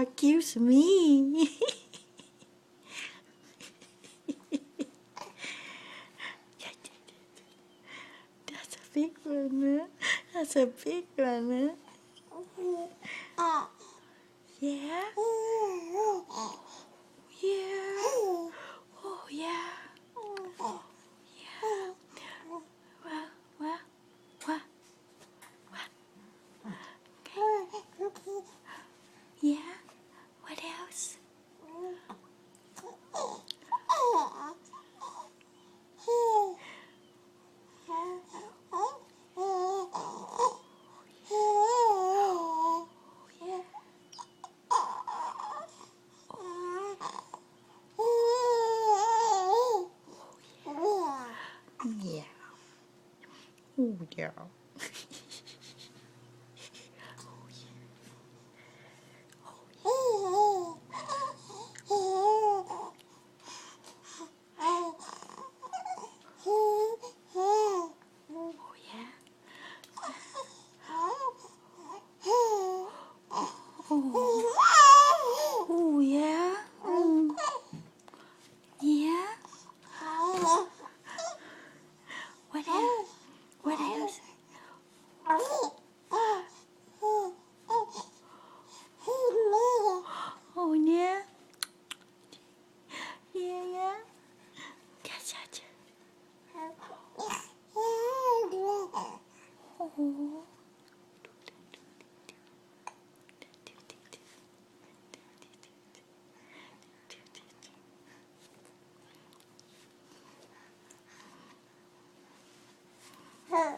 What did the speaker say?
Excuse me. That's a big one, huh? That's a big one, huh? Yeah? Yeah. Oh, yeah. Yeah. Well, what? Okay. Yeah? What else? Yeah. Oh, yeah. Oh, yeah. Oh, yeah. Yeah. What else? What else? Oh, yeah. Yeah, yeah. Gotcha. Oh. Huh.